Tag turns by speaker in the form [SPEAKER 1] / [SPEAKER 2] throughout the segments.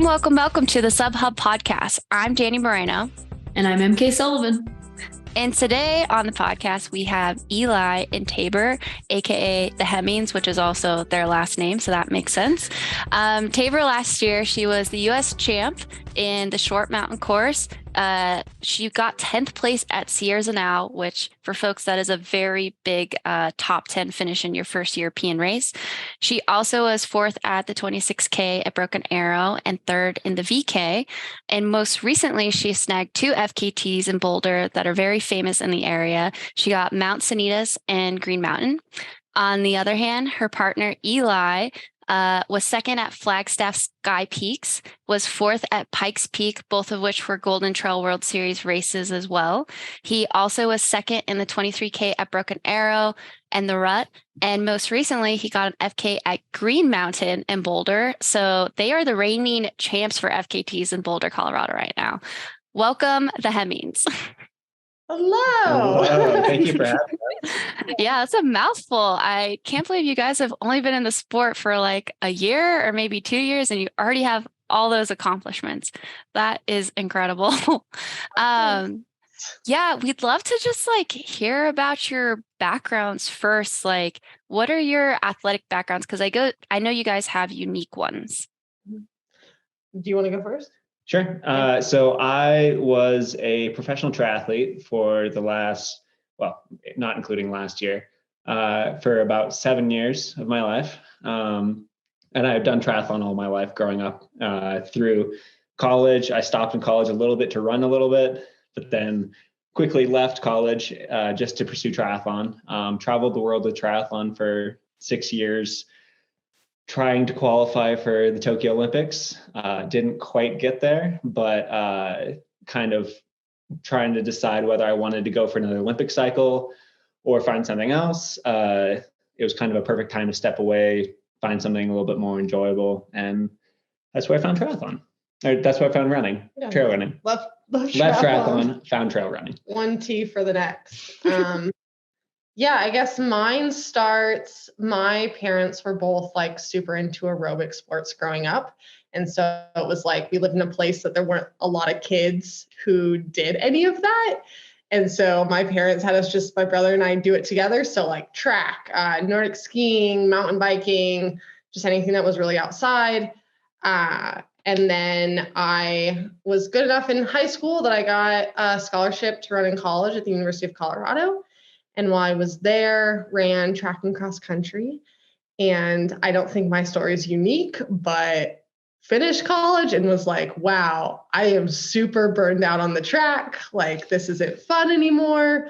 [SPEAKER 1] Welcome to the SubHub podcast. I'm Danny Moreno.
[SPEAKER 2] And I'm MK Sullivan.
[SPEAKER 1] And today on the podcast, we have Eli and Tabor, aka the Hemmings, which is also their last name, so that makes sense. Tabor last year, she was the U.S. champ in the short mountain course. She got 10th place at Sierra Zanal, which for folks, that is a very big top 10 finish in your first European race. She also was 4th at the 26K at Broken Arrow and 3rd in the VK. And most recently, she snagged 2 FKTs in Boulder that are very famous in the area. She got Mount Sanitas and Green Mountain. On the other hand, her partner Eli was 2nd at Flagstaff Sky Peaks, was 4th at Pikes Peak, both of which were Golden Trail World Series races as well. He also was 2nd in the 23K at Broken Arrow and the Rut. And most recently, he got an FK at Green Mountain in Boulder. So they are the reigning champs for FKTs in Boulder, Colorado right now. Welcome, the Hemmings.
[SPEAKER 3] Hello. Thank you for having us.
[SPEAKER 1] Yeah, that's a mouthful. I can't believe you guys have only been in the sport for like a year or maybe 2 years, and you already have all those accomplishments. That is incredible. Yeah, we'd love to just hear about your backgrounds first. What are your athletic backgrounds? Because I know you guys have unique ones.
[SPEAKER 3] Do you want to go first?
[SPEAKER 4] Sure. So I was a professional triathlete for the last, well, not including last year, for about 7 years of my life. And I've done triathlon all my life growing up through college. I stopped in college a little bit to run a little bit, but then quickly left college just to pursue triathlon. Traveled the world with triathlon for 6 years. Trying to qualify for the Tokyo Olympics. Didn't quite get there, but kind of trying to decide whether I wanted to go for another Olympic cycle or find something else. It was kind of a perfect time to step away, find something a little bit more enjoyable. And that's where I found triathlon. Or that's where I found running, trail running.
[SPEAKER 3] Left
[SPEAKER 4] triathlon, found trail running.
[SPEAKER 3] 1T for the next. Yeah, I guess mine starts, my parents were both super into aerobic sports growing up. And so it was we lived in a place that there weren't a lot of kids who did any of that. And so my parents had us my brother and I do it together. So track, Nordic skiing, mountain biking, just anything that was really outside. And then I was good enough in high school that I got a scholarship to run in college at the University of Colorado. And while I was there, ran track and cross country. And I don't think my story is unique, but finished college and was wow, I am super burned out on the track. This isn't fun anymore.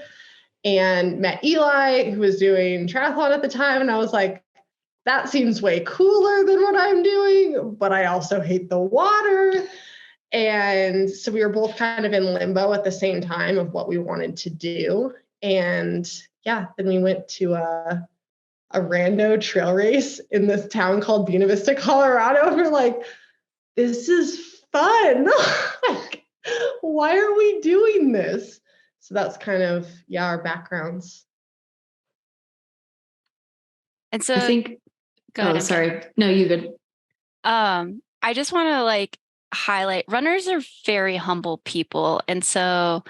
[SPEAKER 3] And met Eli, who was doing triathlon at the time. And I was that seems way cooler than what I'm doing, but I also hate the water. And so we were both kind of in limbo at the same time of what we wanted to do. And yeah, then we went to a rando trail race in this town called Buena Vista, Colorado. And we're this is fun. Why are we doing this? So that's kind of, our backgrounds.
[SPEAKER 1] And so
[SPEAKER 2] I think, sorry. No, you good.
[SPEAKER 1] I just want to highlight, runners are very humble people. And so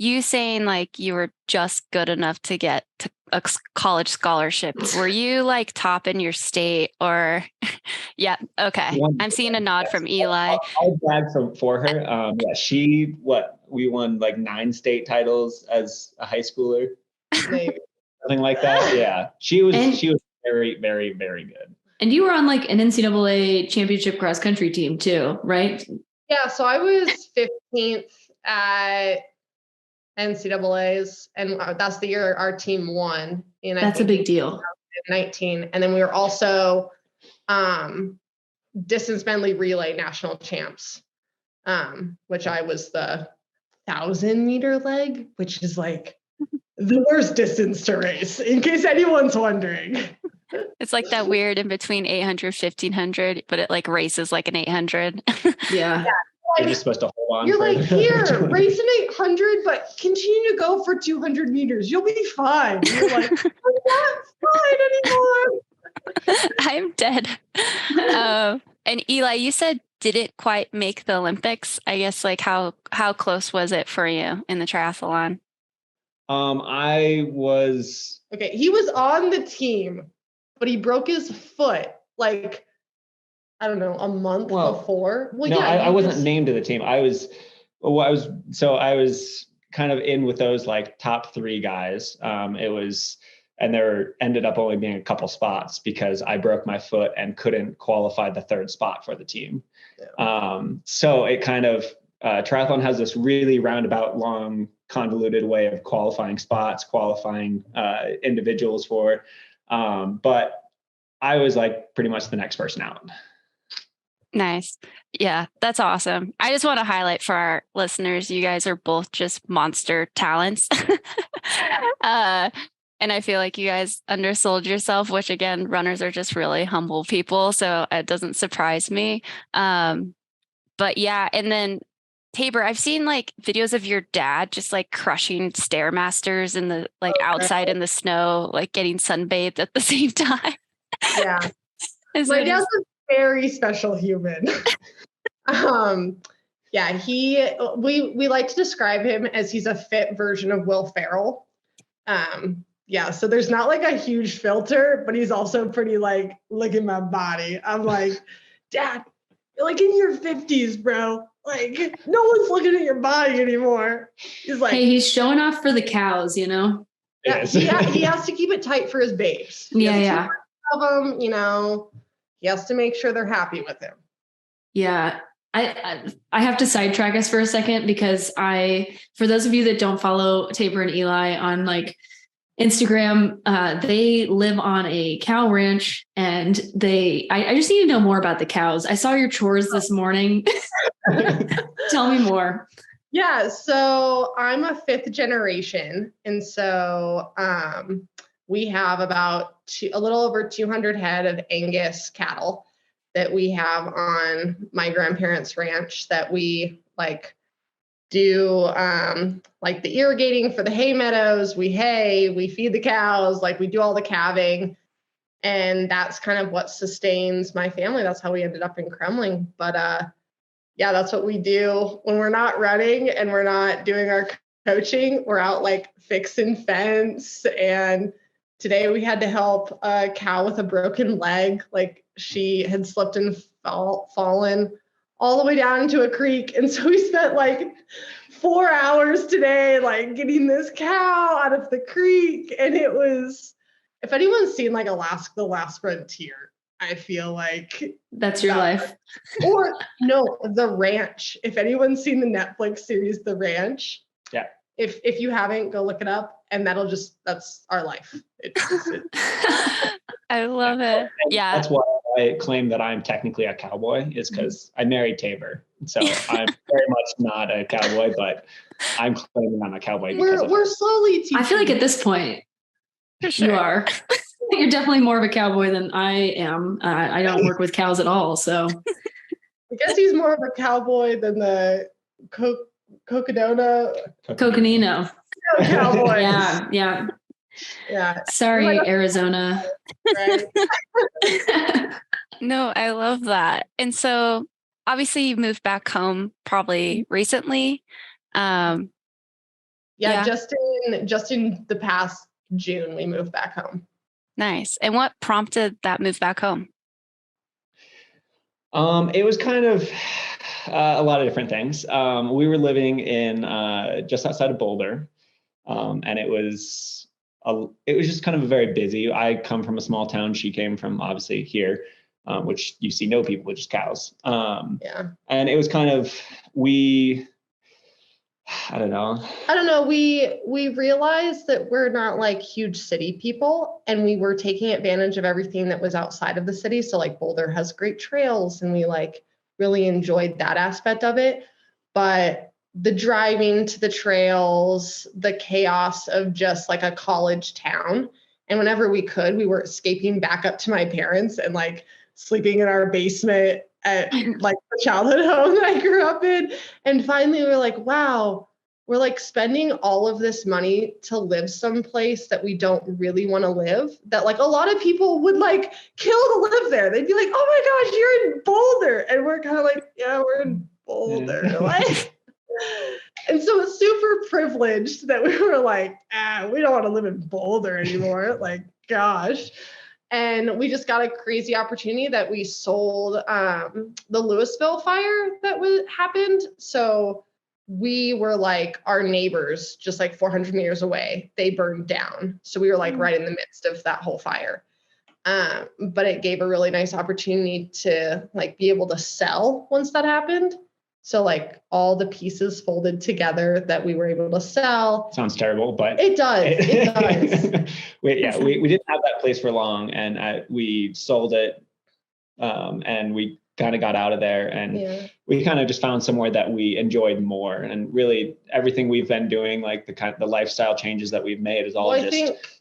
[SPEAKER 1] you saying you were just good enough to get to a college scholarship. Were you top in your state or? Yeah. Okay. I'm seeing a nod from Eli.
[SPEAKER 4] I'll brag for her. Yeah, we won 9 state titles as a high schooler. Something like that. Yeah. She was very, very, very good.
[SPEAKER 2] And you were on an NCAA championship cross country team too, right?
[SPEAKER 3] Yeah. So I was 15th at NCAAs, and that's the year our team won. And
[SPEAKER 2] that's a big deal.
[SPEAKER 3] 19, and then we were also distance medley relay national champs, which I was the 1,000-meter leg, which is the worst distance to race, in case anyone's wondering.
[SPEAKER 1] It's that weird in between 800, 1500, but it races an 800.
[SPEAKER 2] Yeah.
[SPEAKER 4] You're just supposed to hold on.
[SPEAKER 3] You're here, race an 800, but continue to go for 200 meters. You'll be fine. You're I'm not fine anymore.
[SPEAKER 1] I'm dead. And Eli, you said didn't quite make the Olympics, I guess, like how close was it for you in the triathlon?
[SPEAKER 4] I was
[SPEAKER 3] Okay, he was on the team, but he broke his foot like, I don't know, a month before. Well,
[SPEAKER 4] no,
[SPEAKER 3] yeah,
[SPEAKER 4] I wasn't named to the team. I was kind of in with those like top 3 guys. And there ended up only being a couple spots because I broke my foot and couldn't qualify the 3rd spot for the team. Yeah. So it kind of, triathlon has this really roundabout, long, convoluted way of qualifying spots, qualifying individuals for, but I was like pretty much the next person out.
[SPEAKER 1] Nice. Yeah, that's awesome. I just want to highlight for our listeners, you guys are both just monster talents. And I feel like you guys undersold yourself, which again, runners are just really humble people. So it doesn't surprise me. But yeah, and then Tabor, I've seen like videos of your dad just like crushing Stairmasters in the like outside in the snow, like getting sunbathed at the same time.
[SPEAKER 3] Yeah. My dad's a very special human. Yeah, we like to describe him as he's a fit version of Will Ferrell. Yeah, so there's not like a huge filter, but he's also pretty like, look at my body. I'm like, Dad, you're like in your 50s, bro. Like, no one's looking at your body anymore. He's like,
[SPEAKER 2] hey, he's showing off for the cows, you know?
[SPEAKER 3] Yeah, he has to keep it tight for his babes.
[SPEAKER 2] Yeah.
[SPEAKER 3] Of them, you know, he has to make sure they're happy with him.
[SPEAKER 2] Yeah. I have to sidetrack us for a second because for those of you that don't follow Tabor and Eli on like Instagram, they live on a cow ranch and I just need to know more about the cows. I saw your chores this morning. Tell me more.
[SPEAKER 3] Yeah. So I'm a 5th generation. And so, we have about a little over 200 head of Angus cattle that we have on my grandparents' ranch that we like do like the irrigating for the hay meadows. We feed the cows, like we do all the calving. And that's kind of what sustains my family. That's how we ended up in Kremling. But yeah, that's what we do when we're not running and we're not doing our coaching. We're out like fixing fence. And today we had to help a cow with a broken leg. Like she had slipped and fallen all the way down into a creek. And so we spent like 4 hours today, like getting this cow out of the creek. And it was, if anyone's seen like Alaska, The Last Frontier, I feel like
[SPEAKER 2] that's your life.
[SPEAKER 3] Or no, The Ranch. If anyone's seen the Netflix series, The Ranch.
[SPEAKER 4] Yeah.
[SPEAKER 3] If you haven't, go look it up. And that's our life.
[SPEAKER 1] I love it. Yeah.
[SPEAKER 4] That's why I claim that I'm technically a cowboy, is because I married Tabor. So I'm very much not a cowboy, but I'm claiming I'm a cowboy.
[SPEAKER 3] We're slowly teaching.
[SPEAKER 2] I feel like at this point, you are. You're definitely more of a cowboy than I am. I don't work with cows at all. So
[SPEAKER 3] I guess he's more of a cowboy than the Coconino cowboy. Yeah.
[SPEAKER 2] Sorry, Arizona.
[SPEAKER 3] Right.
[SPEAKER 1] No, I love that. And so obviously you moved back home probably recently.
[SPEAKER 3] Yeah, just in the past June, we moved back home.
[SPEAKER 1] Nice. And what prompted that move back home?
[SPEAKER 4] It was kind of a lot of different things. We were living in just outside of Boulder, and it was just kind of very busy. I come from a small town. She came from obviously here, which you see no people, just cows.
[SPEAKER 3] Yeah.
[SPEAKER 4] And it was kind of I don't know.
[SPEAKER 3] We realized that we're not like huge city people, and we were taking advantage of everything that was outside of the city. So like Boulder has great trails, and we like really enjoyed that aspect of it. But the driving to the trails, the chaos of just like a college town. And whenever we could, we were escaping back up to my parents and like sleeping in our basement at like the childhood home that I grew up in. And finally we were like, wow, we're like spending all of this money to live someplace that we don't really want to live, that like a lot of people would like kill to live there. They'd be like, oh my gosh, you're in Boulder. And we're kind of like, yeah, we're in Boulder. Like, and so it's super privileged that we were like, we don't want to live in Boulder anymore. Like, gosh. And we just got a crazy opportunity that we sold the Louisville fire that happened. So we were like our neighbors, just like 400 meters away, they burned down. So we were like right in the midst of that whole fire. But it gave a really nice opportunity to like be able to sell once that happened. So like all the pieces folded together that we were able to sell.
[SPEAKER 4] Sounds terrible, but
[SPEAKER 3] it does. It does.
[SPEAKER 4] we didn't have that place for long, and we sold it, and we kind of got out of there, and we kind of just found somewhere that we enjoyed more. And really, everything we've been doing, like the lifestyle changes that we've made, is all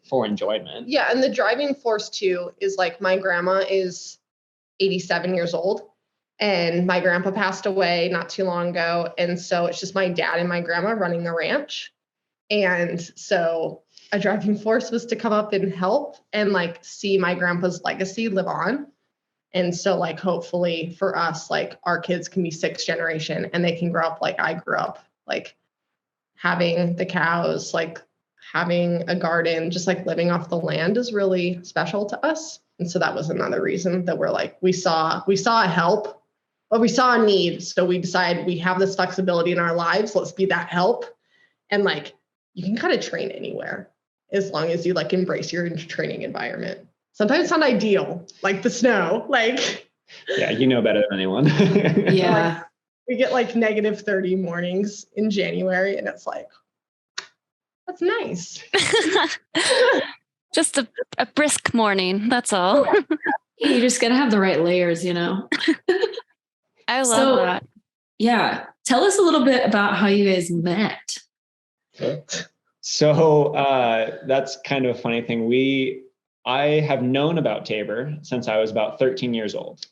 [SPEAKER 4] for enjoyment.
[SPEAKER 3] Yeah, and the driving force too is like my grandma is 87 years old. And my grandpa passed away not too long ago. And so it's just my dad and my grandma running a ranch. And so a driving force was to come up and help and like see my grandpa's legacy live on. And so like, hopefully for us, like our kids can be sixth generation and they can grow up like I grew up, like having the cows, like having a garden, just like living off the land is really special to us. And so that was another reason that we're like, we saw a help. Well, we saw a need. So we decided we have this flexibility in our lives. Let's be that help. And like, you can kind of train anywhere as long as you like embrace your training environment. Sometimes it's not ideal, like the snow, like.
[SPEAKER 4] Yeah, you know better than anyone.
[SPEAKER 2] Yeah.
[SPEAKER 3] Like, we get like -30 mornings in January and it's like, that's nice.
[SPEAKER 1] Just a brisk morning. That's all.
[SPEAKER 2] You just got to have the right layers, you know?
[SPEAKER 1] I love that.
[SPEAKER 2] Yeah. Tell us a little bit about how you guys met.
[SPEAKER 4] So that's kind of a funny thing. I have known about Tabor since I was about 13 years old.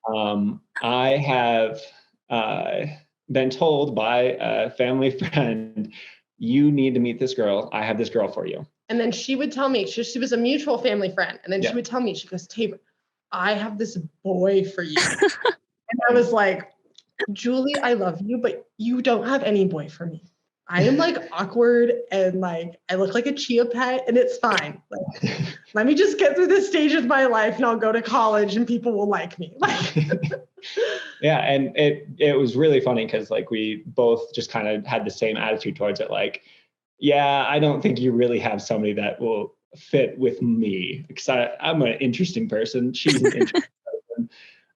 [SPEAKER 4] I have been told by a family friend, you need to meet this girl. I have this girl for you.
[SPEAKER 3] And then she would tell me, she was a mutual family friend. And then she would tell me, she goes, Tabor, I have this boy for you. And I was like, Julie, I love you, but you don't have any boy for me. I am like awkward and like, I look like a chia pet and it's fine. Like, let me just get through this stage of my life and I'll go to college and people will like me.
[SPEAKER 4] Yeah. And it was really funny because like we both just kind of had the same attitude towards it. Like, yeah, I don't think you really have somebody that will fit with me because I'm an interesting person. She's an interesting person.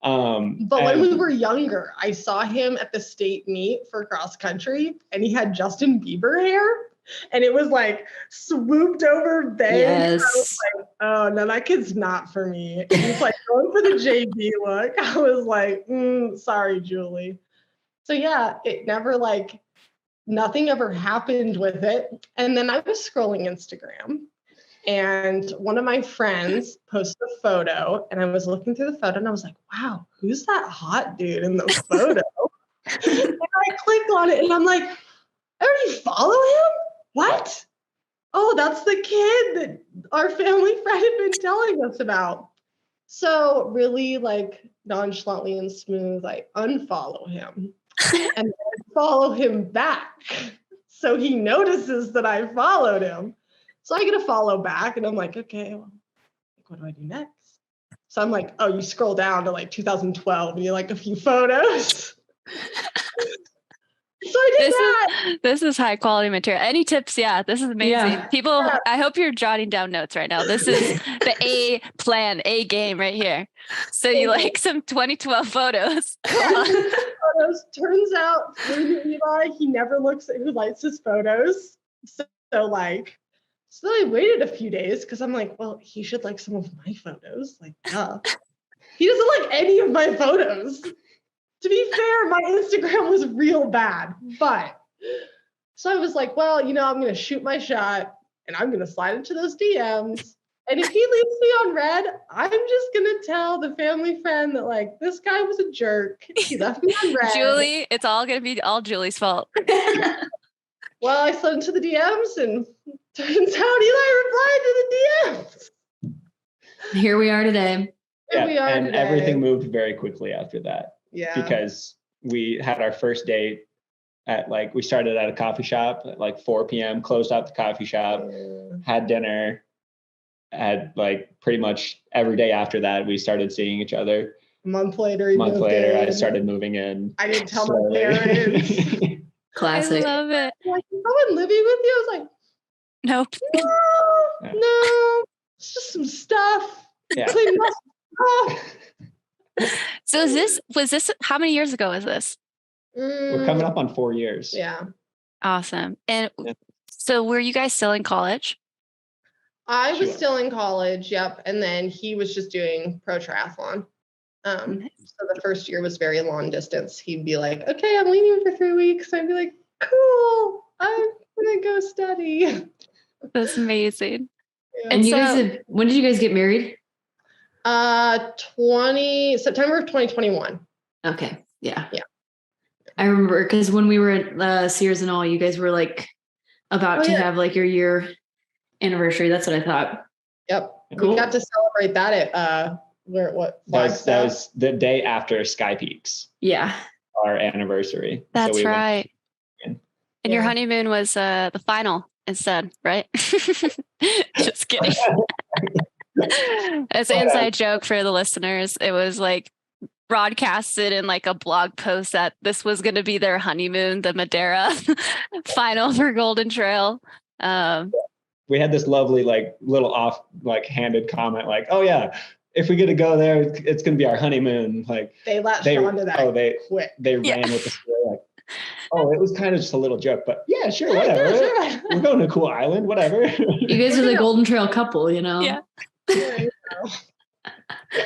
[SPEAKER 3] But when we were younger, I saw him at the state meet for cross country and he had Justin Bieber hair and it was like swooped over bang.
[SPEAKER 2] Yes.
[SPEAKER 3] I was like, oh no, that kid's not for me. And he's like going for the JB look. I was like, sorry, Julie. So yeah, it never like, nothing ever happened with it. And then I was scrolling Instagram and one of my friends posted a photo and I was looking through the photo and I was like, wow, who's that hot dude in the photo? And I clicked on it and I'm like, I already follow him? What? Oh, that's the kid that our family friend had been telling us about. So really like nonchalantly and smooth, I unfollow him and then follow him back. So he notices that I followed him. So I get a follow back and I'm like, okay, well, what do I do next? So I'm like, oh, you scroll down to like 2012 and you like a few photos. So I did that.
[SPEAKER 1] This is high quality material. Any tips? Yeah, this is amazing.
[SPEAKER 2] Yeah.
[SPEAKER 1] People, I hope you're jotting down notes right now. This is the A plan, A game right here. So you like some 2012 photos.
[SPEAKER 3] Photos. Turns out Eli, he never looks at who likes his photos. So I waited a few days because I'm like, well, he should like some of my photos. Like, duh. He doesn't like any of my photos. To be fair, my Instagram was real bad. But so I was like, well, I'm going to shoot my shot and I'm going to slide into those DMs. And if he leaves me on red, I'm just going to tell the family friend that like, this guy was a jerk. He left me on red.
[SPEAKER 1] Julie, it's all going to be all Julie's fault.
[SPEAKER 3] Well, I slid into the DMs and turns out Eli replied to the DMs.
[SPEAKER 2] Here we are today.
[SPEAKER 3] Here we are
[SPEAKER 4] and
[SPEAKER 3] today.
[SPEAKER 4] everything moved very quickly after that.
[SPEAKER 3] Yeah.
[SPEAKER 4] Because we had our first date at we started at a coffee shop at 4 p.m., closed out the coffee shop, had dinner, had pretty much every day after that, we started seeing each other.
[SPEAKER 3] A month later,
[SPEAKER 4] I started moving in.
[SPEAKER 3] I didn't tell my parents.
[SPEAKER 2] Classic.
[SPEAKER 1] I love it.
[SPEAKER 3] Like, someone living with you? I was like,
[SPEAKER 1] Nope.
[SPEAKER 3] no, it's just some stuff.
[SPEAKER 4] Yeah.
[SPEAKER 3] Clean my stuff.
[SPEAKER 1] So was this, how many years ago was this?
[SPEAKER 4] We're coming up on 4 years.
[SPEAKER 3] Yeah.
[SPEAKER 1] Awesome. And so were you guys still in college?
[SPEAKER 3] I was still in college. Yep. And then he was just doing pro triathlon. So the first year was very long distance. He'd be like, okay, I'm leaving for 3 weeks. I'd be like, cool, I'm going to go study.
[SPEAKER 1] That's amazing.
[SPEAKER 3] Yeah.
[SPEAKER 2] And you guys when did you guys get married?
[SPEAKER 3] September of 2021.
[SPEAKER 2] Okay. Yeah.
[SPEAKER 3] Yeah.
[SPEAKER 2] I remember because when we were at Sears and all, you guys were about to have your year anniversary. That's what I thought.
[SPEAKER 3] Yep.
[SPEAKER 2] Cool.
[SPEAKER 3] We got to celebrate that at
[SPEAKER 4] that was the day after Sky Peaks.
[SPEAKER 2] Yeah.
[SPEAKER 4] Our anniversary.
[SPEAKER 1] That's so right. And your honeymoon was the final instead, right? Just kidding. It's an inside joke for the listeners. It was broadcasted in a blog post that this was going to be their honeymoon, the Madeira final for Golden Trail.
[SPEAKER 4] We had this lovely little off handed comment oh yeah, if we get to go there, it's going to be our honeymoon.
[SPEAKER 3] They latched onto that.
[SPEAKER 4] They ran with the story it was kind of just a little joke, but yeah, sure, whatever.
[SPEAKER 3] Yeah, sure.
[SPEAKER 4] We're going to a cool island, whatever.
[SPEAKER 2] You guys are the Golden Trail couple,
[SPEAKER 1] Yeah.
[SPEAKER 3] Yeah,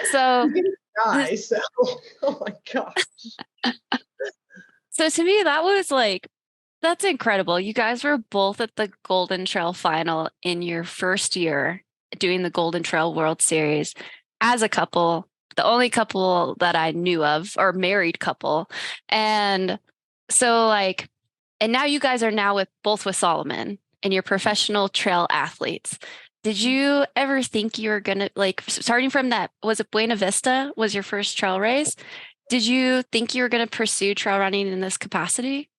[SPEAKER 1] So,
[SPEAKER 3] oh my gosh.
[SPEAKER 1] So to me, that was that's incredible. You guys were both at the Golden Trail final in your first year doing the Golden Trail World Series as a couple, the only couple that I knew of, or married couple. And so and now you guys are both with Solomon and you're professional trail athletes. Did you ever think you were going to starting from that, was it Buena Vista was your first trail race? Did you think you were going to pursue trail running in this capacity?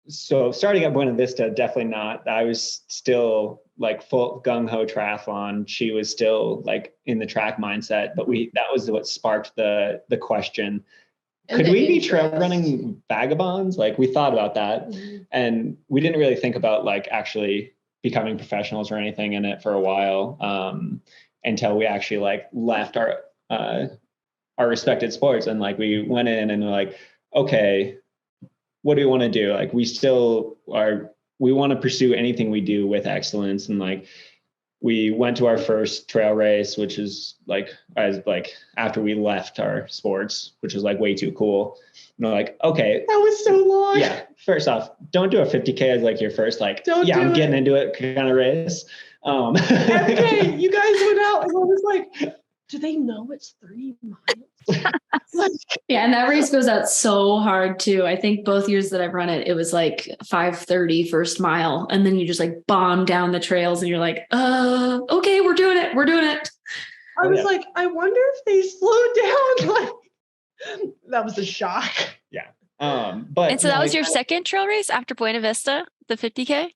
[SPEAKER 4] So starting at Buena Vista, definitely not. I was still full gung-ho triathlon. She was still in the track mindset, but that was what sparked the question. Could we be trail running vagabonds? We thought about that, and we didn't really think about actually becoming professionals or anything in it for a while, until we actually left our respected sports, and we went in and we're okay, what do we want to do? We want to pursue anything we do with excellence, and we went to our first trail race, which is after we left our sports, which was way too cool. And we're okay,
[SPEAKER 3] that was so long.
[SPEAKER 4] Yeah. First off, don't do a 50K as your first I'm getting into it kind of race.
[SPEAKER 3] Every day you guys went out and I was do they know it's 3 miles?
[SPEAKER 2] Yeah, and that race goes out so hard too. I think both years that I've run it, it was 5:30 first mile, and then you just bomb down the trails, and you're okay, we're doing it.
[SPEAKER 3] I was I wonder if they slowed down. That was a shock.
[SPEAKER 4] Yeah. But
[SPEAKER 1] and so that was your second trail race after Buena Vista, the 50K?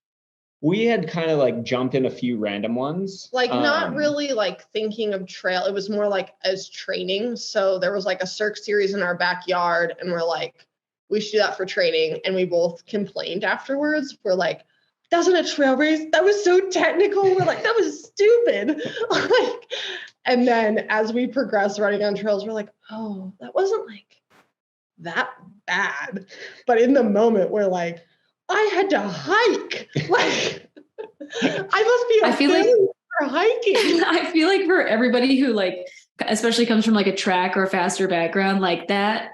[SPEAKER 4] We had kind of jumped in a few random ones.
[SPEAKER 3] Not really thinking of trail. It was more as training. So there was a circ series in our backyard, and we're we should do that for training. And we both complained afterwards. We're that's not a trail race. That was so technical. We're that was stupid. And then as we progressed running on trails, we're oh, that wasn't that bad. But in the moment, we're I had to hike. I must be a failure for hiking.
[SPEAKER 2] I feel for everybody who especially comes from a track or faster background, that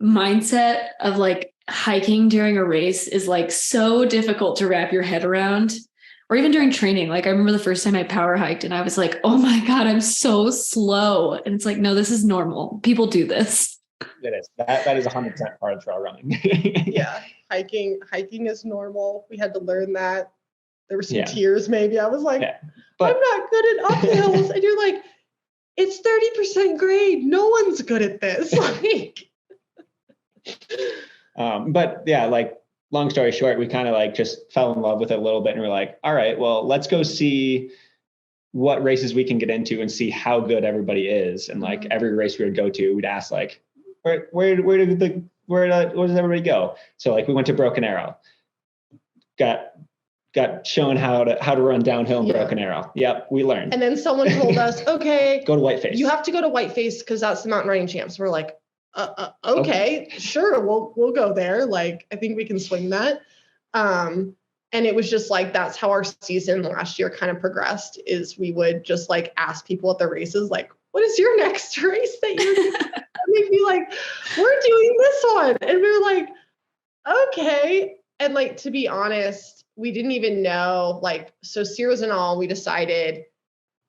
[SPEAKER 2] mindset of hiking during a race is so difficult to wrap your head around, or even during training. I remember the first time I power hiked and I was oh my God, I'm so slow. And it's no, this is normal. People do this.
[SPEAKER 4] It is. That is 100% part of trail running.
[SPEAKER 3] Yeah. Hiking is normal. We had to learn that. There were some
[SPEAKER 4] Yeah.
[SPEAKER 3] tears maybe. I was like,
[SPEAKER 4] But
[SPEAKER 3] I'm not good at uphills. And you're like, it's 30% grade. No one's good at this. Like,
[SPEAKER 4] but yeah, like long story short, we kind of like just fell in love with it a little bit and we're like, all right, well, let's go see what races we can get into and see how good everybody is. And like every race we would go to, we'd ask like, where does everybody go? So like we went to Broken Arrow, got shown how to run downhill in Broken Arrow. Yep, we learned.
[SPEAKER 3] And then someone told us, okay,
[SPEAKER 4] go to Whiteface.
[SPEAKER 3] You have to go to Whiteface because that's the mountain running champs. We're like, okay, sure, we'll go there. Like, I think we can swing that. And it was just like, that's how our season last year kind of progressed, is we would just like ask people at the races, like, what is your next race that you're doing? And they'd be like, we're doing this one. And we were like, okay. And like, to be honest, we didn't even know, like, so Sears and all, we decided,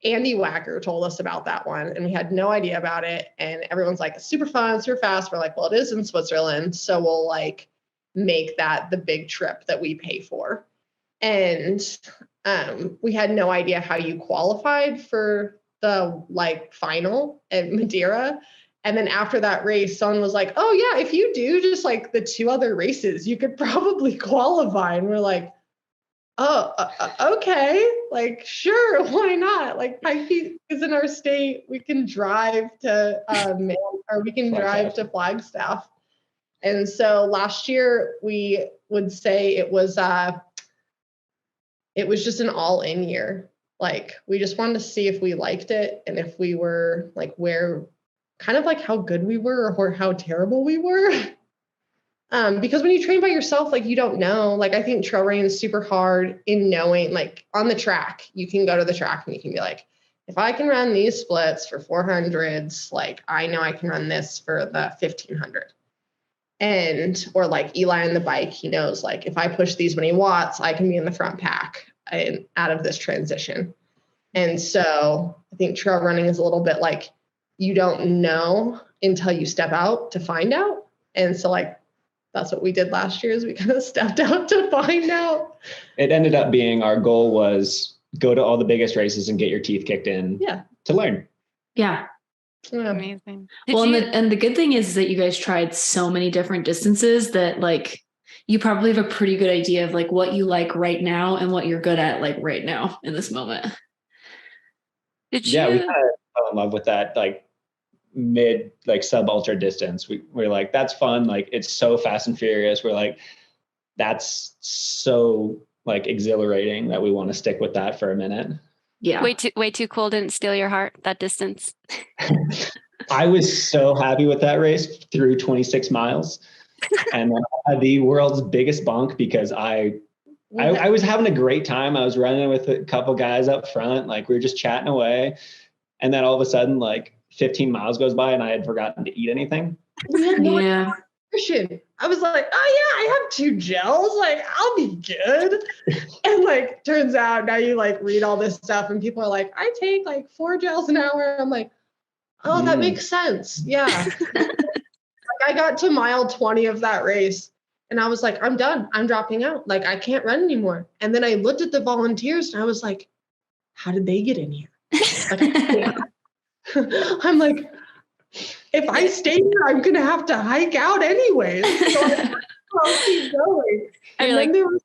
[SPEAKER 3] Andy Wacker told us about that one and we had no idea about it. And everyone's like, it's super fun, super fast. We're like, well, it is in Switzerland. So we'll like make that the big trip that we pay for. And we had no idea how you qualified for the like final at Madeira. And then after that race, someone was like, oh yeah, if you do just like the 2 other races, you could probably qualify. And we're like, oh, okay. Like, sure. Why not? Like, Pikey is in our state. We can drive to drive to Flagstaff. And so last year we would say it was just an all-in year. Like, we just wanted to see if we liked it and if we were like kind of like how good we were or how terrible we were. Because when you train by yourself, like, you don't know. Like, I think trail running is super hard in knowing, like, on the track, you can go to the track and you can be like, if I can run these splits for 400s, like, I know I can run this for the 1500. Or like Eli on the bike, he knows, like, if I push these many watts, I can be in the front pack and out of this transition. And so I think trail running is a little bit like, you don't know until you step out to find out. And so, like, that's what we did last year, is we kind of stepped out to find out.
[SPEAKER 4] It ended up being, our goal was go to all the biggest races and get your teeth kicked in to learn.
[SPEAKER 2] Yeah.
[SPEAKER 1] Amazing.
[SPEAKER 2] And the good thing is that you guys tried so many different distances that, like, you probably have a pretty good idea of like what you like right now and what you're good at like right now in this moment.
[SPEAKER 4] We kind of fell in love with that, like, mid, like, sub ultra distance. We're like, that's fun. Like, it's so fast and furious. We're like, that's so like exhilarating that we want to stick with that for a minute.
[SPEAKER 2] Yeah.
[SPEAKER 1] Way too cool. Didn't steal your heart, that distance.
[SPEAKER 4] I was so happy with that race through 26 miles. And then I had the world's biggest bunk because I was having a great time. I was running with a couple guys up front. Like, we were just chatting away. And then all of a sudden, like, 15 miles goes by and I had forgotten to eat anything.
[SPEAKER 2] Yeah.
[SPEAKER 3] I was like, oh yeah, I have 2 gels. Like, I'll be good. And like, turns out now you like read all this stuff and people are like, I take like 4 gels an hour. I'm like, oh, that makes sense. Yeah. Like, I got to mile 20 of that race and I was like, I'm done. I'm dropping out. Like, I can't run anymore. And then I looked at the volunteers and I was like, how did they get in here? Like, I'm like, if I stay here, I'm going to have to hike out anyways. So I'll keep going. And
[SPEAKER 1] like,
[SPEAKER 3] then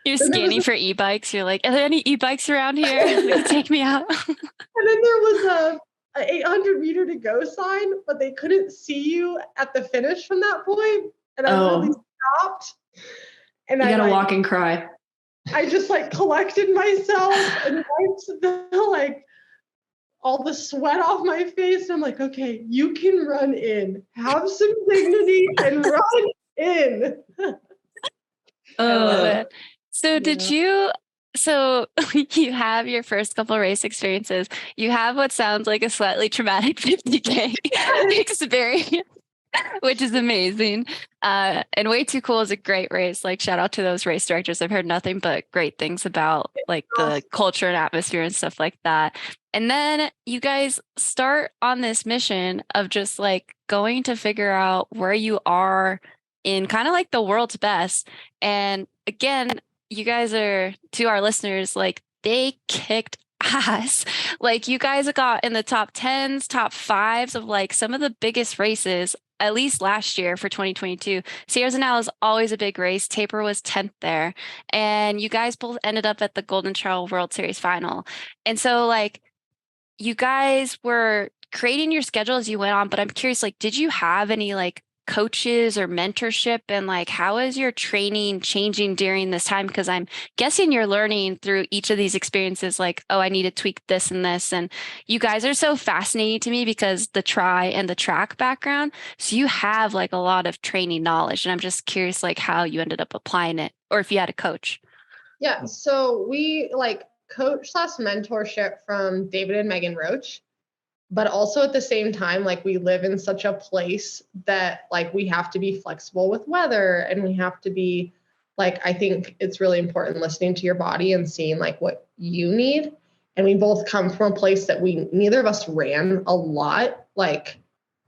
[SPEAKER 1] you're scanning for e-bikes. You're like, are there any e-bikes around here? Like, take me out.
[SPEAKER 3] And then there was a 800 meter to go sign, but they couldn't see you at the finish from that point. And I really stopped. And
[SPEAKER 2] you gotta walk and cry.
[SPEAKER 3] I just like collected myself and wiped the like all the sweat off my face. I'm like, okay, you can run in, have some dignity and run in.
[SPEAKER 1] I love it. So so you have your first couple race experiences. You have what sounds like a slightly traumatic 50K experience. which is amazing. And Way Too Cool is a great race. Like, shout out to those race directors. I've heard nothing but great things about like the culture and atmosphere and stuff like that. And then you guys start on this mission of just like going to figure out where you are in kind of like the world's best. And again, you guys are, to our listeners, like they kicked ass. Like you guys got in the top 10s, top 5s of like some of the biggest races, at least last year for 2022. Sierra Zanella is always a big race. Tabor was 10th there. And you guys both ended up at the Golden Trail World Series final. And so like you guys were creating your schedule as you went on, but I'm curious, like, did you have any like coaches or mentorship, and like how is your training changing during this time? Because I'm guessing you're learning through each of these experiences, like, oh, I need to tweak this and this. And you guys are so fascinating to me because the tri and the track background. So you have like a lot of training knowledge, and I'm just curious like how you ended up applying it, or if you had a coach.
[SPEAKER 3] Yeah. So we like coach / mentorship from David and Megan Roach. But also at the same time, like we live in such a place that like we have to be flexible with weather, and we have to be like, I think it's really important listening to your body and seeing like what you need. And we both come from a place that neither of us ran a lot. Like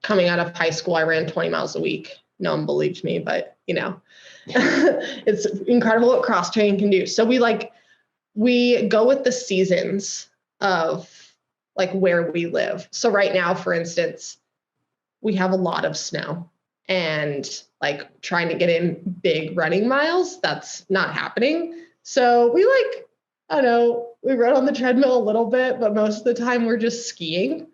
[SPEAKER 3] coming out of high school, I ran 20 miles a week. No one believed me, but you know, it's incredible what cross training can do. So we go with the seasons of like where we live. So right now, for instance, we have a lot of snow, and like trying to get in big running miles, that's not happening. So we like, I don't know, we run on the treadmill a little bit, but most of the time we're just skiing.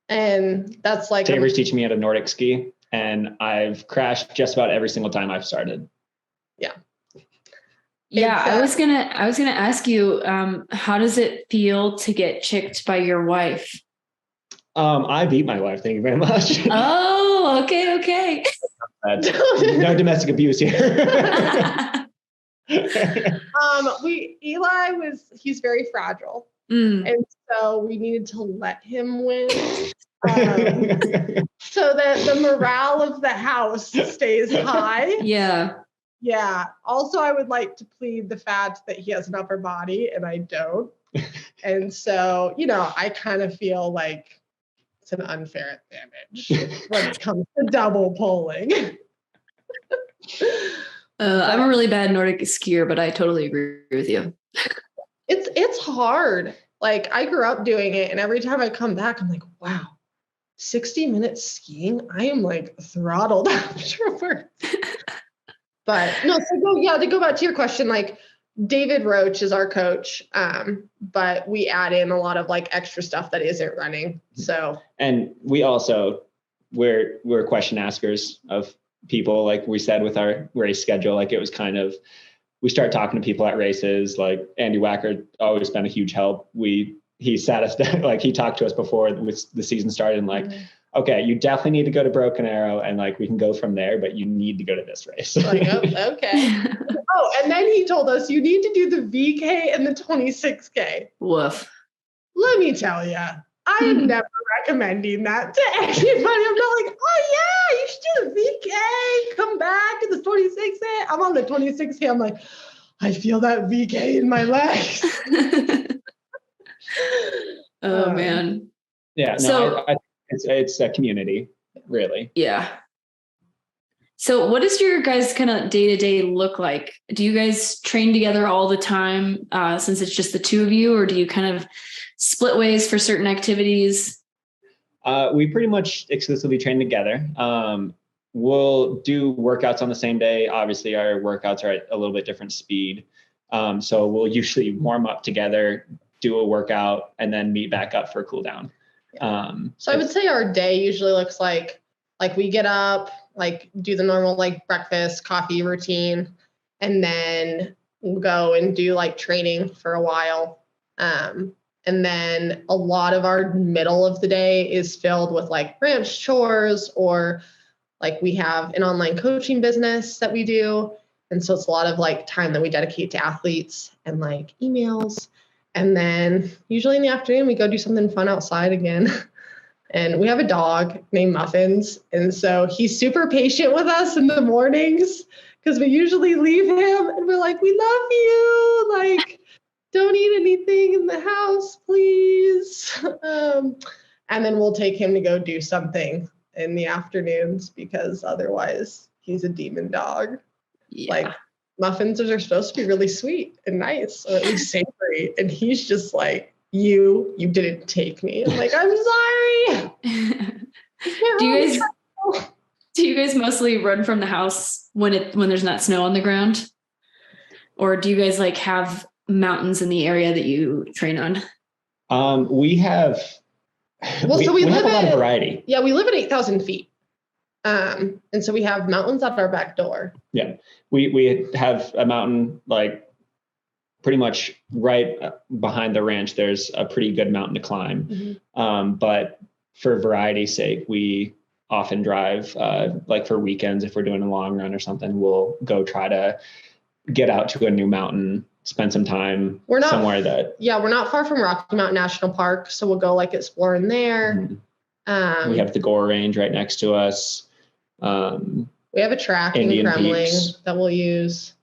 [SPEAKER 3] And that's like
[SPEAKER 4] Tabor's teaching me how to Nordic ski, and I've crashed just about every single time I've started.
[SPEAKER 3] Yeah.
[SPEAKER 2] Yeah, I was gonna ask you, how does it feel to get chicked by your wife?
[SPEAKER 4] I beat my wife. Thank you very much.
[SPEAKER 2] Oh, okay.
[SPEAKER 4] No domestic abuse here.
[SPEAKER 3] He's very fragile. And so we needed to let him win. So that the morale of the house stays high. Yeah. Also, I would like to plead the fact that he has an upper body and I don't. And so, you know, I kind of feel like it's an unfair advantage when it comes to double polling.
[SPEAKER 2] I'm a really bad Nordic skier, but I totally agree with you.
[SPEAKER 3] It's hard. Like I grew up doing it, and every time I come back, I'm like, wow, 60 minutes skiing. I am like throttled afterwards. But no, to go back to your question, like David Roach is our coach, but we add in a lot of like extra stuff that isn't running. So, and
[SPEAKER 4] we also, we're question askers of people, like we said with our race schedule. Like it was kind of, we start talking to people at races. Like Andy Wacker always been a huge help. He sat us down, like he talked to us before the season started, and like, okay, you definitely need to go to Broken Arrow, and like we can go from there, but you need to go to this race.
[SPEAKER 3] Like, oh, okay. And then he told us you need to do the VK and the 26K.
[SPEAKER 2] Woof.
[SPEAKER 3] Let me tell you, I am never recommending that to anybody. I'm not like, oh yeah, you should do the VK, come back to the 26K. I'm on the 26K. I'm like, I feel that VK in my legs.
[SPEAKER 2] Oh man.
[SPEAKER 4] Yeah. No, so it's a community, really.
[SPEAKER 2] Yeah. So what does your guys kind of day-to-day look like? Do you guys train together all the time since it's just the two of you, or do you kind of split ways for certain activities?
[SPEAKER 4] We pretty much exclusively train together. We'll do workouts on the same day. Obviously, our workouts are at a little bit different speed. So we'll usually warm up together, do a workout, and then meet back up for a cool down.
[SPEAKER 3] So I would say our day usually looks like we get up, like do the normal like breakfast, coffee routine, and then we'll go and do like training for a while. And then a lot of our middle of the day is filled with like ranch chores, or like we have an online coaching business that we do. And so it's a lot of like time that we dedicate to athletes and like emails. And then usually in the afternoon, we go do something fun outside again. And we have a dog named Muffins. And so he's super patient with us in the mornings because we usually leave him and we're like, we love you. Like, don't eat anything in the house, please. And then we'll take him to go do something in the afternoons because otherwise he's a demon dog.
[SPEAKER 1] Yeah.
[SPEAKER 3] Like, Muffins are supposed to be really sweet and nice, or at least savory. And he's just like, you didn't take me. I'm like, I'm sorry.
[SPEAKER 2] Do you guys mostly run from the house when there's not snow on the ground? Or do you guys like have mountains in the area that you train on?
[SPEAKER 4] We have we have a lot of variety.
[SPEAKER 3] Yeah, we live at 8,000 feet. And so we have mountains at our back door.
[SPEAKER 4] Yeah. We have a mountain like pretty much right behind the ranch. There's a pretty good mountain to climb. Mm-hmm. But for variety's sake, we often drive, like for weekends, if we're doing a long run or something, we'll go try to get out to a new mountain, spend some time somewhere that. Yeah,
[SPEAKER 3] we're not far from Rocky Mountain National Park. So we'll go like exploring there.
[SPEAKER 4] Mm-hmm. We have the Gore Range right next to us.
[SPEAKER 3] We have a track in Kremling that we'll use.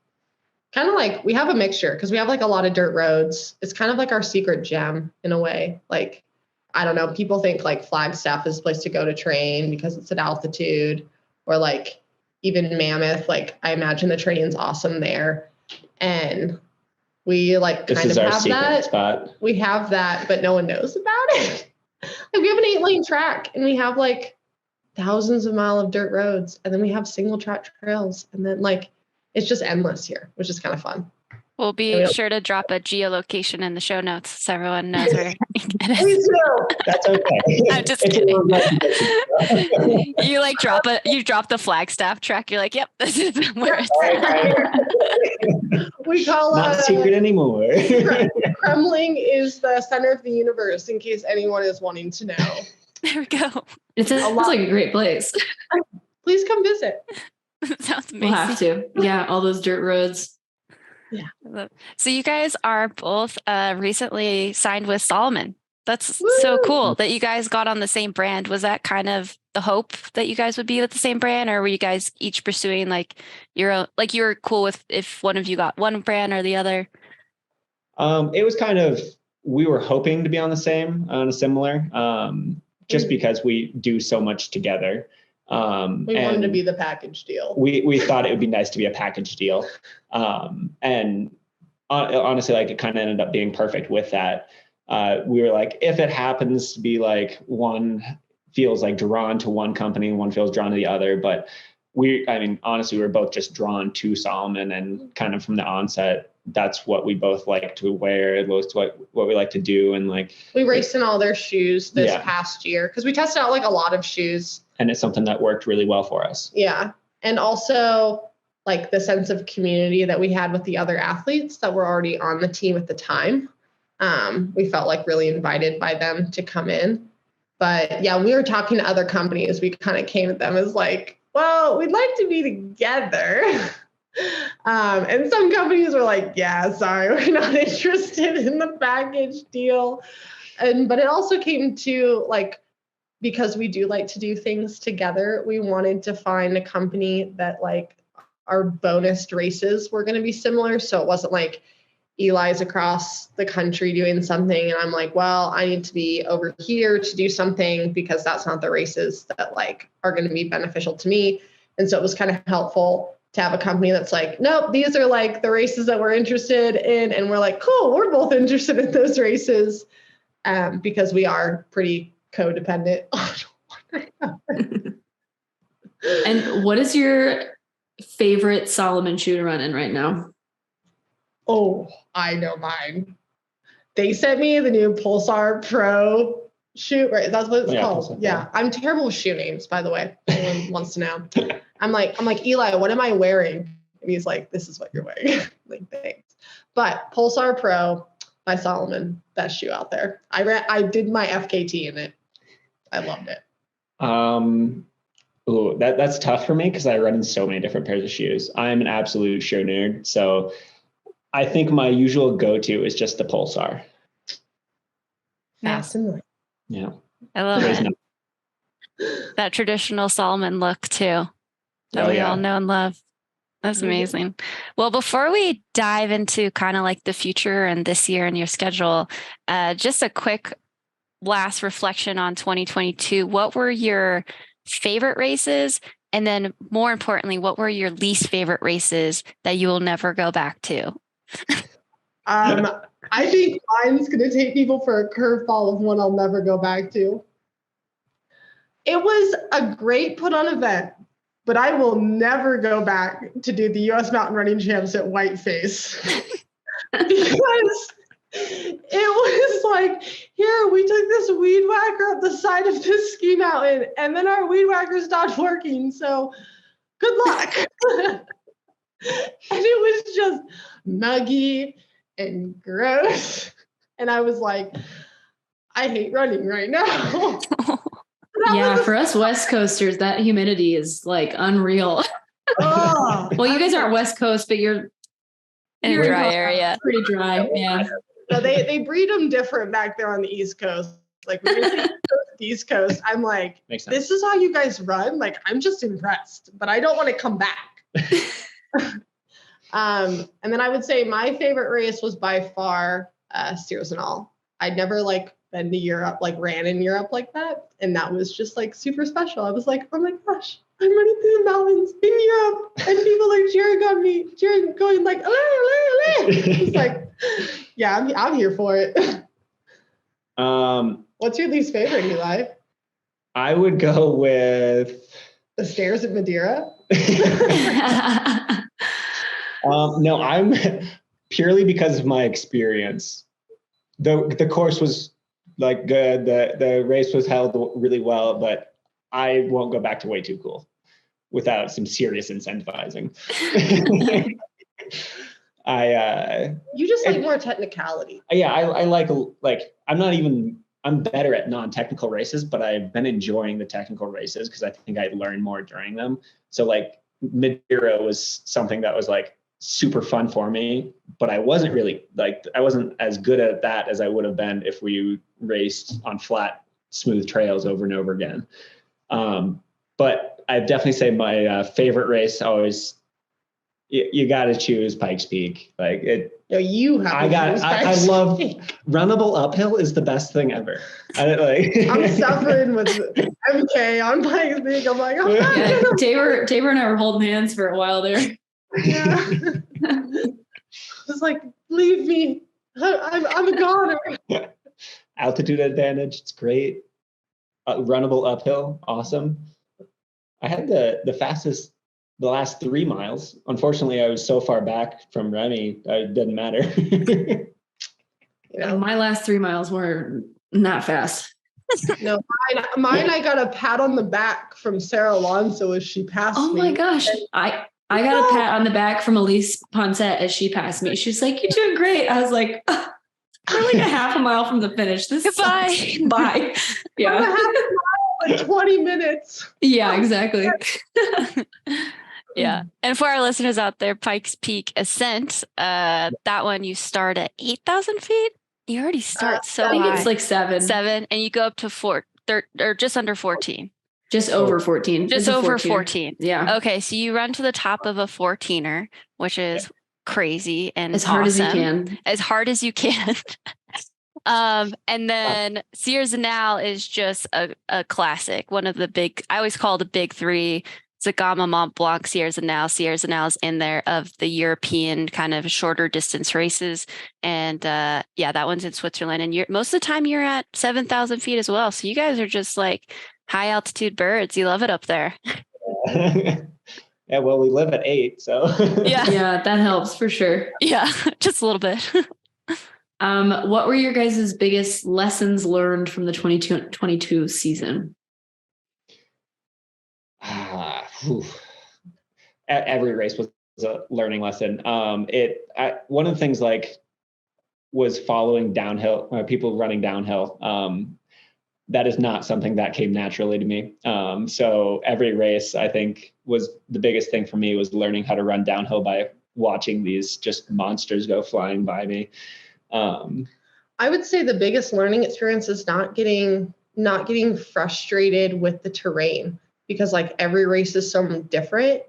[SPEAKER 3] Kind of like we have a mixture because we have like a lot of dirt roads. It's kind of like our secret gem in a way. Like, I don't know, people think like Flagstaff is a place to go to train because it's at altitude, or like even Mammoth. Like, I imagine the training's awesome there. And we like kind of have that spot. We have that, but no one knows about it. Like, we have an 8-lane track and we have like thousands of miles of dirt roads, and then we have single track trails, and then like it's just endless here, which is kind of fun.
[SPEAKER 1] We'll be sure to drop a geolocation in the show notes so everyone knows where it is.
[SPEAKER 3] Please do.
[SPEAKER 4] That's okay.
[SPEAKER 1] I'm just kidding. You drop the Flagstaff track. You're like, yep, this is where it's
[SPEAKER 3] at. We call
[SPEAKER 4] not secret anymore.
[SPEAKER 3] Kremling is the center of the universe, in case anyone is wanting to know.
[SPEAKER 1] There we go.
[SPEAKER 2] It sounds like a great place.
[SPEAKER 3] Please come visit.
[SPEAKER 1] Sounds amazing.
[SPEAKER 2] We'll have to. Yeah, all those dirt roads.
[SPEAKER 3] Yeah.
[SPEAKER 1] So you guys are both recently signed with Salomon. That's
[SPEAKER 3] Woo!
[SPEAKER 1] So cool that you guys got on the same brand. Was that kind of the hope that you guys would be with the same brand, or were you guys each pursuing like your own, like you were cool with if one of you got one brand or the other?
[SPEAKER 4] It was kind of, we were hoping to be on a similar, just because we do so much together.
[SPEAKER 3] We wanted to be the package deal.
[SPEAKER 4] We thought it would be nice to be a package deal. And honestly, like it kind of ended up being perfect with that. We were like, if it happens to be like one feels like drawn to one company and one feels drawn to the other, but honestly, we were both just drawn to Salomon, and kind of from the onset, that's what we both like to wear. That's what we like to do. And like,
[SPEAKER 3] we raced in all their shoes this past year because we tested out like a lot of shoes.
[SPEAKER 4] And it's something that worked really well for us.
[SPEAKER 3] Yeah. And also like the sense of community that we had with the other athletes that were already on the team at the time. We felt like really invited by them to come in. But yeah, we were talking to other companies. We kind of came at them as like, well, we'd like to be together. And some companies were like, yeah, sorry, we're not interested in the package deal. But it also came to like, because we do like to do things together, we wanted to find a company that like our bonus races were going to be similar. So it wasn't like Eli's across the country doing something and I'm like, well, I need to be over here to do something because that's not the races that like are going to be beneficial to me. And so it was kind of helpful to have a company that's like, nope, these are like the races that we're interested in. And we're like, cool, we're both interested in those races because we are pretty codependent.
[SPEAKER 2] And what is your favorite Salomon shoe to run in right now?
[SPEAKER 3] Oh, I know mine. They sent me the new Pulsar Pro shoe, right? That's what it's called. Yeah. I'm terrible with shoe names, by the way. Anyone wants to know. I'm like, Eli, what am I wearing? And he's like, this is what you're wearing. Like, thanks. But Pulsar Pro by Salomon, best shoe out there. I did my FKT in it. I loved it.
[SPEAKER 4] That's tough for me because I run in so many different pairs of shoes. I'm an absolute shoe nerd. So I think my usual go-to is just the Pulsar.
[SPEAKER 3] Fascinating.
[SPEAKER 4] Yeah.
[SPEAKER 1] I love it. That traditional Solomon look too, that we all know and love. That's amazing. Well, before we dive into kind of like the future and this year and your schedule, just a quick last reflection on 2022. What were your favorite races? And then more importantly, what were your least favorite races that you will never go back to?
[SPEAKER 3] I think mine's going to take people for a curveball of one I'll never go back to. It was a great put on event, but I will never go back to do the U.S. Mountain Running Champs at Whiteface. Because it was like, here, we took this weed whacker up the side of this ski mountain, and then our weed whacker stopped working. So good luck. And it was just muggy and gross. And I was like, I hate running right now.
[SPEAKER 2] Yeah, for us West Coasters, that humidity is like unreal.
[SPEAKER 3] Oh,
[SPEAKER 2] well, you guys aren't West Coast, but you're
[SPEAKER 1] in a dry area.
[SPEAKER 2] Pretty dry, yeah.
[SPEAKER 3] No, they breed them different back there on the East Coast. Like when you're the East Coast, I'm like, this is how you guys run. Like, I'm just impressed, but I don't want to come back. And then I would say my favorite race was by far Steers and All. I'd never like been to Europe, like ran in Europe like that. And that was just like super special. I was like, oh my gosh, I'm running through the mountains in Europe and people are cheering on me, going like, alley, alley, alley. It's like, yeah, I'm here for it. What's your least favorite, Eli?
[SPEAKER 4] I would go with
[SPEAKER 3] the stairs at Madeira.
[SPEAKER 4] No, I'm purely because of my experience. The course was like good. The race was held really well, but I won't go back to Way Too Cool without some serious incentivizing.
[SPEAKER 3] You just like more technicality.
[SPEAKER 4] Yeah, I like I'm better at non-technical races, but I've been enjoying the technical races because I think I learned more during them. So like Madeira was something that was like super fun for me, but I wasn't as good at that as I would have been if we raced on flat, smooth trails over and over again. But I'd definitely say my favorite race always, you got to choose Pikes Peak. Like it.
[SPEAKER 3] No, you have.
[SPEAKER 4] I love runnable uphill is the best thing ever.
[SPEAKER 3] I'm suffering with MK on Pikes Peak. I'm like, oh
[SPEAKER 2] yeah, Tabor and I were holding hands for a while there.
[SPEAKER 3] Yeah. It's like, leave me. I'm a goner.
[SPEAKER 4] Altitude advantage. It's great. Runnable uphill. Awesome. I had the fastest the last 3 miles. Unfortunately, I was so far back from Remy, it didn't matter.
[SPEAKER 2] My last 3 miles were not fast.
[SPEAKER 3] No, mine. I got a pat on the back from Sarah Alonso as she passed me.
[SPEAKER 2] Oh my gosh. I got a pat on the back from Elise Poncet as she passed me. She was like, "You're doing great." I was like, "I'm like a half a mile from the finish. This
[SPEAKER 1] Goodbye.
[SPEAKER 2] Bye." Yeah.
[SPEAKER 3] I'm a half a mile in 20 minutes.
[SPEAKER 2] Yeah, exactly.
[SPEAKER 1] Yeah. And for our listeners out there, Pikes Peak Ascent, that one you start at 8,000 feet. You already start so high.
[SPEAKER 2] I think it's like 7,
[SPEAKER 1] and you go up to 4 or just under 14.
[SPEAKER 2] Just over 14.
[SPEAKER 1] Just over 14.
[SPEAKER 2] Yeah.
[SPEAKER 1] Okay. So you run to the top of a 14er, which is crazy and
[SPEAKER 2] as hard as you can.
[SPEAKER 1] As hard as you can. And then Sears and Al is just a classic. One of the big, I always call the big 3. Zagama, Mont Blanc, Sears and Al. Sears and Al is in there of the European kind of shorter distance races. And that one's in Switzerland. And most of the time you're at 7,000 feet as well. So you guys are just like high altitude birds. You love it up there.
[SPEAKER 4] Yeah, well, we live at 8, so.
[SPEAKER 2] Yeah, that helps for sure.
[SPEAKER 1] Yeah, just a little bit.
[SPEAKER 2] What were your guys' biggest lessons learned from the 2022 season?
[SPEAKER 4] Every race was a learning lesson. One of the things was following downhill, people running downhill. That is not something that came naturally to me. So every race, I think, was the biggest thing for me was learning how to run downhill by watching these just monsters go flying by me.
[SPEAKER 3] I would say the biggest learning experience is not getting not getting frustrated with the terrain, because like every race is so different.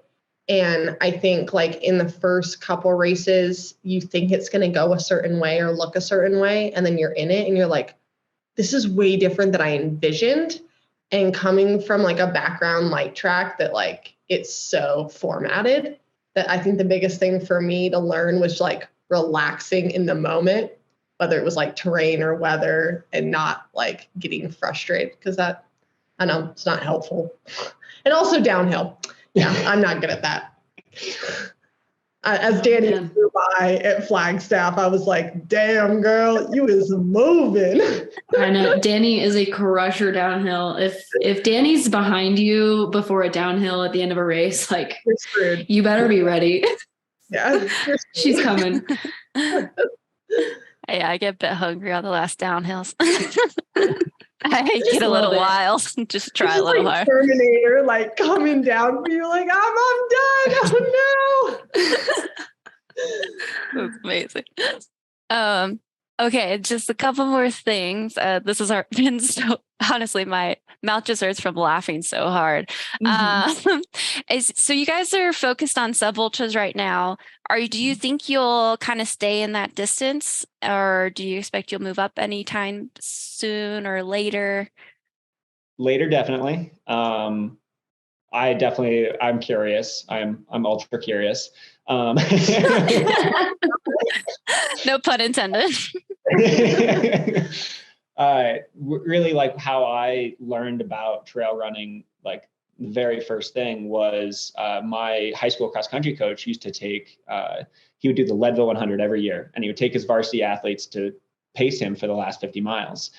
[SPEAKER 3] And I think like in the first couple races, you think it's going to go a certain way or look a certain way. And then you're in it and you're like, this is way different than I envisioned. And coming from like a background light track that like it's so formatted, that I think the biggest thing for me to learn was like relaxing in the moment, whether it was like terrain or weather, and not like getting frustrated, because that, I know it's not helpful. And also downhill. Yeah, I'm not good at that. As Danny flew by at Flagstaff, I was like, damn, girl, you is moving.
[SPEAKER 2] I know Danny is a crusher downhill. If Danny's behind you before a downhill at the end of a race, like
[SPEAKER 3] you're screwed.
[SPEAKER 2] You better be ready.
[SPEAKER 3] Yeah,
[SPEAKER 2] she's coming.
[SPEAKER 1] Yeah, I get a bit hungry on the last downhills. I get a little wild. Just try a little hard.
[SPEAKER 3] Terminator, like coming down for you, like I'm done. Oh no.
[SPEAKER 1] That's amazing. Okay, just a couple more things. This is been so honestly, my mouth just hurts from laughing so hard. So you guys are focused on sub ultras right now. Do you think you'll kind of stay in that distance, or do you expect you'll move up anytime soon or later?
[SPEAKER 4] Later, definitely. I'm curious. I'm ultra curious.
[SPEAKER 1] No pun intended.
[SPEAKER 4] Really, like how I learned about trail running, like the very first thing was my high school cross country coach used to take, he would do the Leadville 100 every year, and he would take his varsity athletes to pace him for the last 50 miles.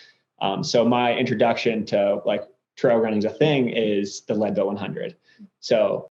[SPEAKER 4] So my introduction to like trail running as a thing is the Leadville 100. So